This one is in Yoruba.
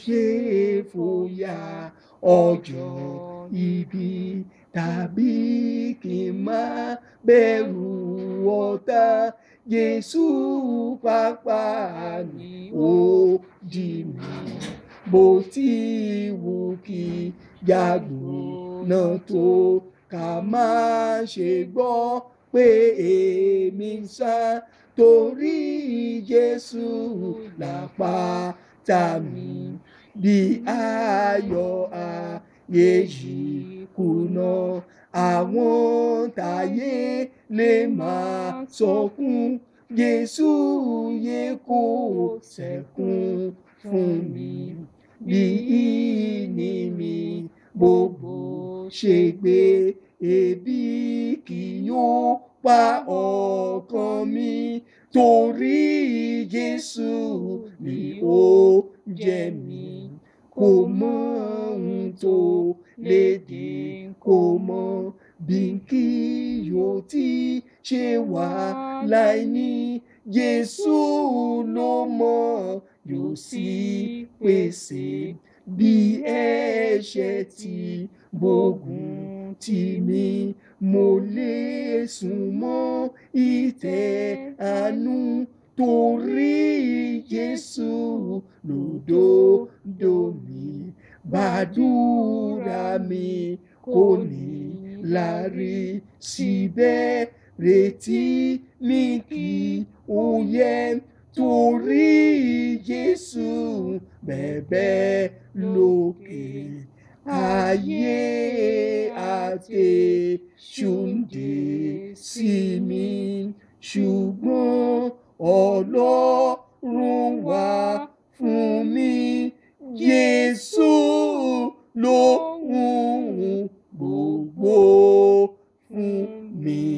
ṣe fòyà ọjọ́ ibi tàbí kí n má bẹ̀rù ọ̀tá. Jésù pàápà ni ó dì mí. Bó ti wù kí gbóná tó, ká má ṣe gbọ́ pé èmi ń sá, torí Jésù làpáta mi. Bí ayọ̀ ayé yìí kùnà, àwọn táyé lè máa sọkún, Jésù yẹ kó ṣẹ́kún fún mi. Bí ìní mi gbogbo ṣe gbé, ebi kì yóò pa ọkàn mi, torí Jésù ni oúnjẹ mi. Kò mọ ohun tó lè dín kò mọ bí kì yóò ti ṣe wà láìní. Jésù ló mọ̀, yóò sì pèsè. Bí ẹ̀ṣẹ̀ tí gbógun tì mí, mo lè sún mọ́ ìtẹ́ àánú, torí Jésù lòdodo mi. Gbàdúrà mi kò ní lárí, síbẹ̀ retí mi kí ó yẹ, torí Jésù bẹ̀bẹ̀ lókè. Ayé àti èṣù ń dé sí mi, ṣùgbọ́n Ọlọ́run wà fún mi. Jésù ló ń gbogbo fún mi.